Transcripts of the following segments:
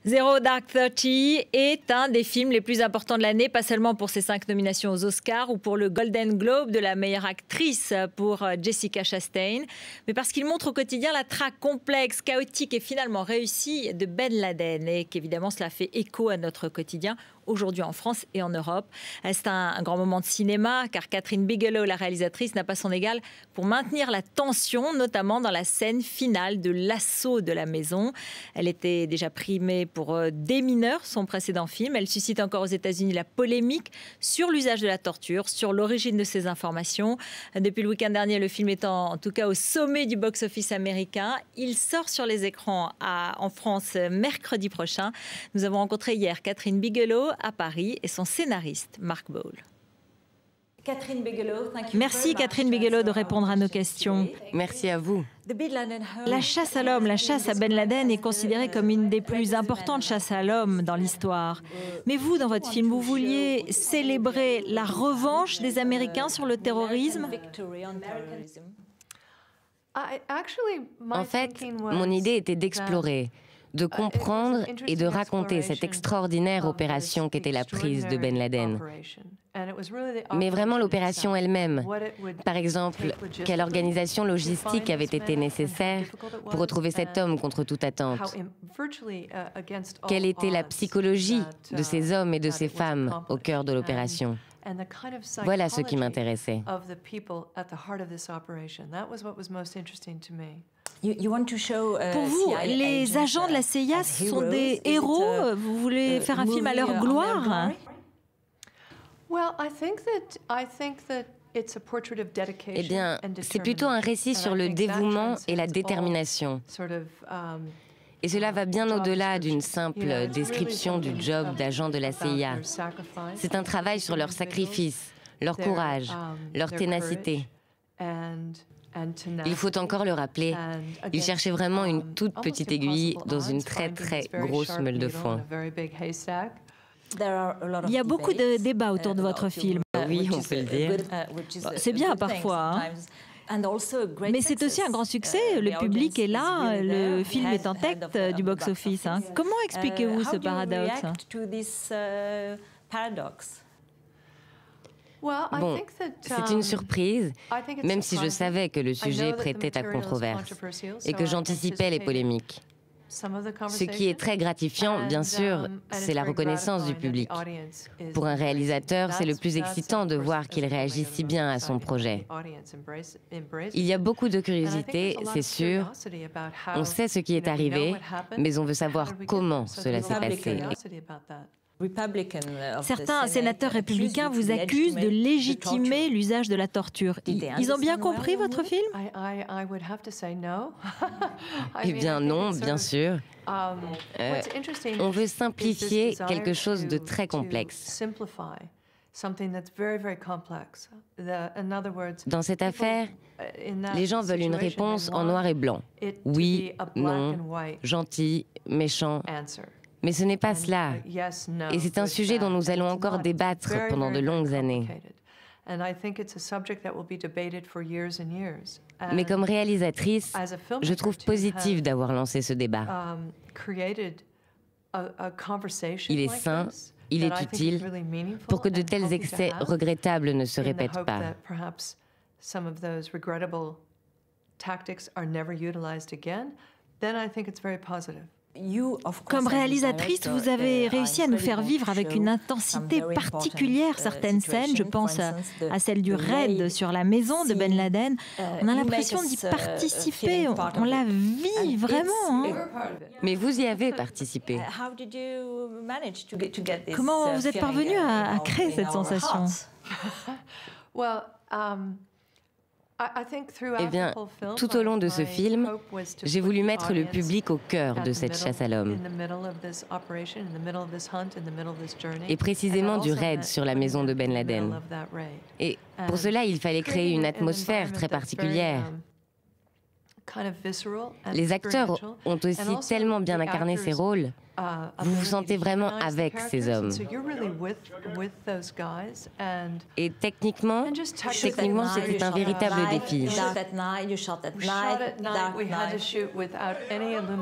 Zero Dark Thirty est un des films les plus importants de l'année, pas seulement pour ses 5 nominations aux Oscars ou pour le Golden Globe de la meilleure actrice pour Jessica Chastain, mais parce qu'il montre au quotidien la traque complexe, chaotique et finalement réussie de Ben Laden, et qu'évidemment cela fait écho à notre quotidien aujourd'hui en France et en Europe. C'est un grand moment de cinéma, car Catherine Bigelow, la réalisatrice, n'a pas son égal pour maintenir la tension, notamment dans la scène finale de l'assaut de la maison. Elle était déjà primée pour Des mineurs, son précédent film. Elle suscite encore aux États-Unis la polémique sur l'usage de la torture, sur l'origine de ces informations. Depuis le week-end dernier, le film est en tout cas au sommet du box-office américain. Il sort sur les écrans en France mercredi prochain. Nous avons rencontré hier Catherine Bigelow à Paris et son scénariste Mark Boal. Merci Catherine Bigelow de répondre à nos questions. Merci à vous. La chasse à l'homme, la chasse à Ben Laden est considérée comme une des plus importantes chasses à l'homme dans l'histoire. Mais vous, dans votre film, vous vouliez célébrer la revanche des Américains sur le terrorisme ? En fait, mon idée était d'explorer, de comprendre et de raconter cette extraordinaire opération qu'était la prise de Ben Laden. Mais vraiment l'opération elle-même. Par exemple, quelle organisation logistique avait été nécessaire pour retrouver cet homme contre toute attente? Quelle était la psychologie de ces hommes et de ces femmes au cœur de l'opération? Voilà ce qui m'intéressait. Pour vous, les agents de la CIA sont des héros? Vous voulez faire un film à leur gloire? Eh bien, c'est plutôt un récit sur le dévouement et la détermination. Et cela va bien au-delà d'une simple description du job d'agent de la CIA. C'est un travail sur leur sacrifice, leur courage, leur ténacité. Il faut encore le rappeler, ils cherchaient vraiment une toute petite aiguille dans une très très grosse meule de foin. Il y a beaucoup de débats autour de votre film. Oui, on peut le dire. C'est bien parfois, hein. Mais c'est aussi un grand succès. Le public est là, le film est en tête du box-office. Hein. Comment expliquez-vous ce paradoxe? Bon, c'est une surprise, même si je savais que le sujet prêtait à controverse et que j'anticipais les polémiques. Ce qui est très gratifiant, bien sûr, c'est la reconnaissance du public. Pour un réalisateur, c'est le plus excitant de voir qu'il réagit si bien à son projet. Il y a beaucoup de curiosité, c'est sûr. On sait ce qui est arrivé, mais on veut savoir comment cela s'est passé. Certains sénateurs républicains vous accusent de légitimer l'usage de la torture. Ils ont bien compris votre film? Eh bien non, bien sûr. On veut simplifier quelque chose de très complexe. Dans cette affaire, les gens veulent une réponse en noir et blanc. Oui, non, gentil, méchant. Mais ce n'est pas cela. Et c'est un sujet dont nous allons encore débattre pendant de longues années. Mais comme réalisatrice, je trouve positif d'avoir lancé ce débat. Il est sain, il est utile, pour que de tels excès regrettables ne se répètent pas. Comme réalisatrice, vous avez réussi à nous faire vivre avec une intensité particulière certaines scènes. Je pense à celle du raid sur la maison de Ben Laden. On a l'impression d'y participer, on la vit vraiment. Hein. Mais vous y avez participé. Comment vous êtes parvenu à créer cette sensation? Eh bien, tout au long de ce film, j'ai voulu mettre le public au cœur de cette chasse à l'homme. Et précisément du raid sur la maison de Ben Laden. Et pour cela, il fallait créer une atmosphère très particulière. Les acteurs ont aussi tellement bien incarné ces rôles Vous vous sentez vraiment avec ces hommes. Et techniquement, c'était un véritable défi.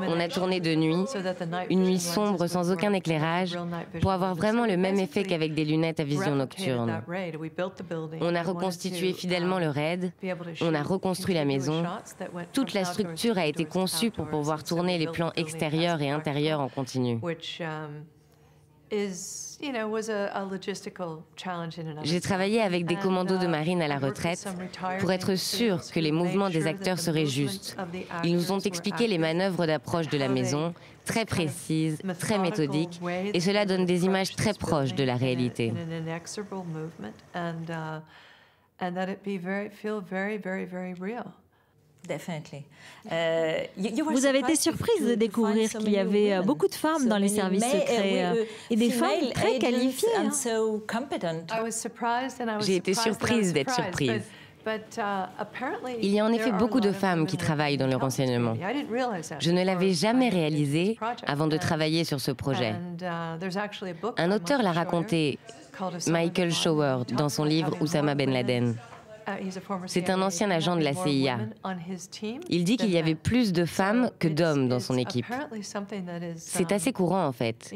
On a tourné de nuit, une nuit sombre sans aucun éclairage, pour avoir vraiment le même effet qu'avec des lunettes à vision nocturne. On a reconstitué fidèlement le raid, on a reconstruit la maison. Toute la structure a été conçue pour pouvoir tourner les plans extérieurs et intérieurs en continu. J'ai travaillé avec des commandos de marine à la retraite pour être sûr que les mouvements des acteurs seraient justes. Ils nous ont expliqué les manœuvres d'approche de la maison, très précises, très méthodiques, et cela donne des images très proches de la réalité. Vous avez été surprise de découvrir qu'il y avait beaucoup de femmes dans les services secrets et des femmes très qualifiées. J'ai été surprise d'être surprise. Il y a en effet beaucoup de femmes qui travaillent dans le renseignement. Je ne l'avais jamais réalisé avant de travailler sur ce projet. Un auteur l'a raconté, Michael Shower, dans son livre Oussama Ben Laden. C'est un ancien agent de la CIA. Il dit qu'il y avait plus de femmes que d'hommes dans son équipe. C'est assez courant en fait.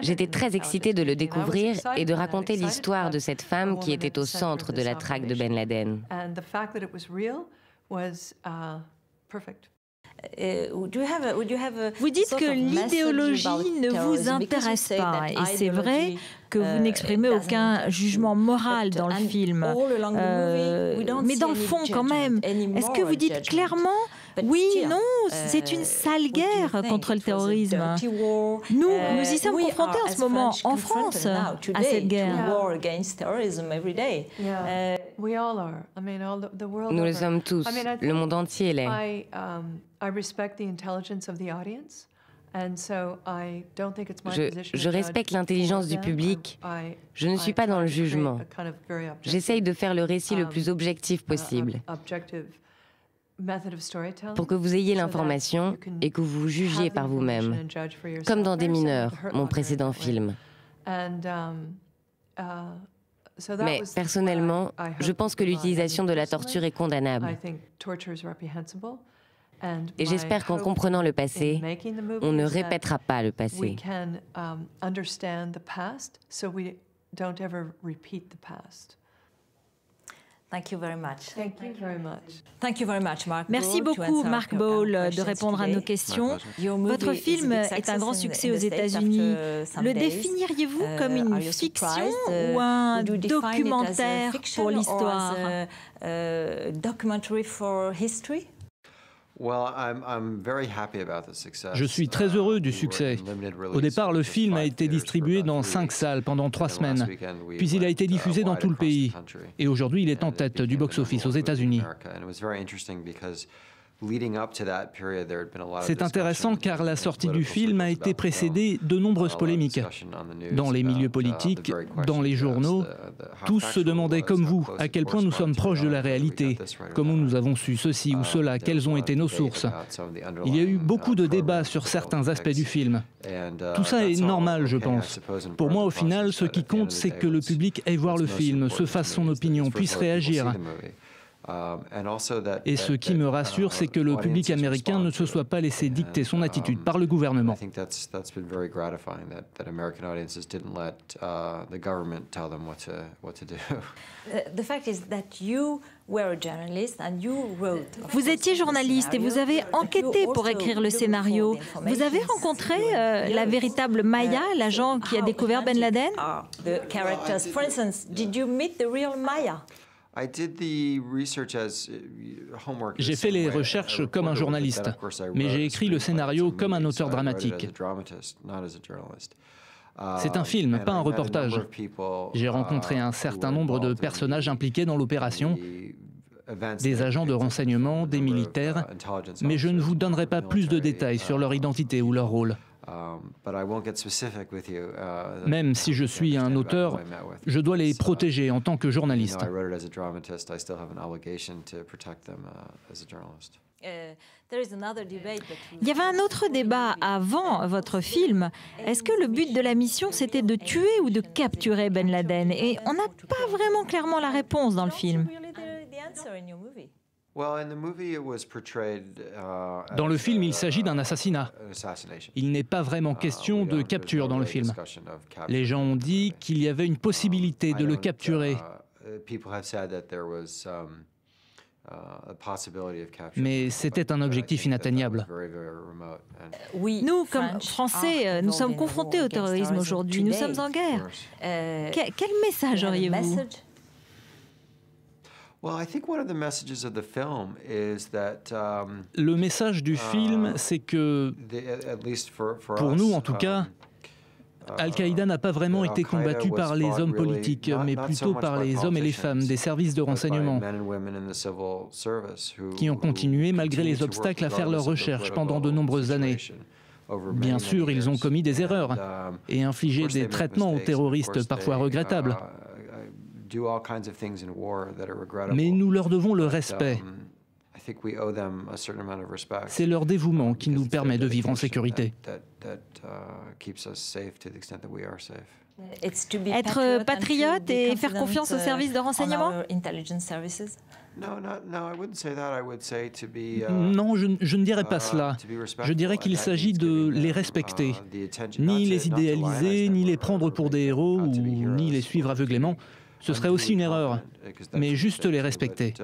J'étais très excitée de le découvrir et de raconter l'histoire de cette femme qui était au centre de la traque de Ben Laden. Vous dites que l'idéologie ne vous intéresse pas, et c'est vrai que vous n'exprimez aucun jugement moral dans le film. Mais dans le fond, quand même, est-ce que vous dites clairement oui, non, c'est une sale guerre contre le terrorisme. Nous y sommes confrontés en ce moment, en France, à cette guerre. Nous le sommes tous, le monde entier l'est. Je respecte l'intelligence du public. Je ne suis pas dans le jugement. J'essaye de faire le récit le plus objectif possible pour que vous ayez l'information et que vous jugiez par vous-même, comme dans Des mineurs, mon précédent film. Mais personnellement, je pense que l'utilisation de la torture est condamnable. Et j'espère qu'en comprenant le passé, on ne répétera pas le passé. Merci beaucoup, Mark Ball, de répondre à nos questions. Votre film est un grand succès aux États-Unis. Le définiriez-vous comme une fiction ou un documentaire pour l'histoire? Je suis très heureux du succès. Au départ, le film a été distribué dans 5 salles pendant 3 semaines, puis il a été diffusé dans tout le pays. Et aujourd'hui, il est en tête du box-office aux États-Unis. C'est intéressant car la sortie du film a été précédée de nombreuses polémiques. Dans les milieux politiques, dans les journaux, tous se demandaient comme vous à quel point nous sommes proches de la réalité, comment nous avons su ceci ou cela, quelles ont été nos sources. Il y a eu beaucoup de débats sur certains aspects du film. Tout ça est normal, je pense. Pour moi, au final, ce qui compte, c'est que le public aille voir le film, se fasse son opinion, puisse réagir. Et ce qui me rassure, c'est que le public américain ne se soit pas laissé dicter son attitude par le gouvernement. Vous étiez journaliste et vous avez enquêté pour écrire le scénario. Vous avez rencontré la véritable Maya, l'agent qui a découvert Ben Laden? J'ai fait les recherches comme un journaliste, mais j'ai écrit le scénario comme un auteur dramatique. C'est un film, pas un reportage. J'ai rencontré un certain nombre de personnages impliqués dans l'opération, des agents de renseignement, des militaires, mais je ne vous donnerai pas plus de détails sur leur identité ou leur rôle. Même si je suis un auteur, je dois les protéger en tant que journaliste. Il y avait un autre débat avant votre film. Est-ce que le but de la mission, c'était de tuer ou de capturer Ben Laden? Et on n'a pas vraiment clairement la réponse dans le film. Dans le film, il s'agit d'un assassinat. Il n'est pas vraiment question de capture dans le film. Les gens ont dit qu'il y avait une possibilité de le capturer. Mais c'était un objectif inatteignable. Nous, comme Français, nous sommes confrontés au terrorisme aujourd'hui. Nous sommes en guerre. Quel message auriez-vous? Le message du film, c'est que, pour nous en tout cas, Al-Qaïda n'a pas vraiment été combattu par les hommes politiques, mais plutôt par les hommes et les femmes des services de renseignement, qui ont continué, malgré les obstacles, à faire leurs recherches pendant de nombreuses années. Bien sûr, ils ont commis des erreurs et infligé des traitements aux terroristes parfois regrettables. Mais nous leur devons le respect. C'est leur dévouement qui nous permet de vivre en sécurité. Être patriote et faire confiance aux services de renseignement? Non, je ne dirais pas cela. Je dirais qu'il s'agit de les respecter. Ni les idéaliser, ni les prendre pour des héros, ou ni les suivre aveuglément. Ce serait aussi une erreur, mais juste les respecter.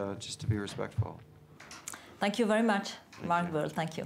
Thank you very much, Mark Burrell. Thank you.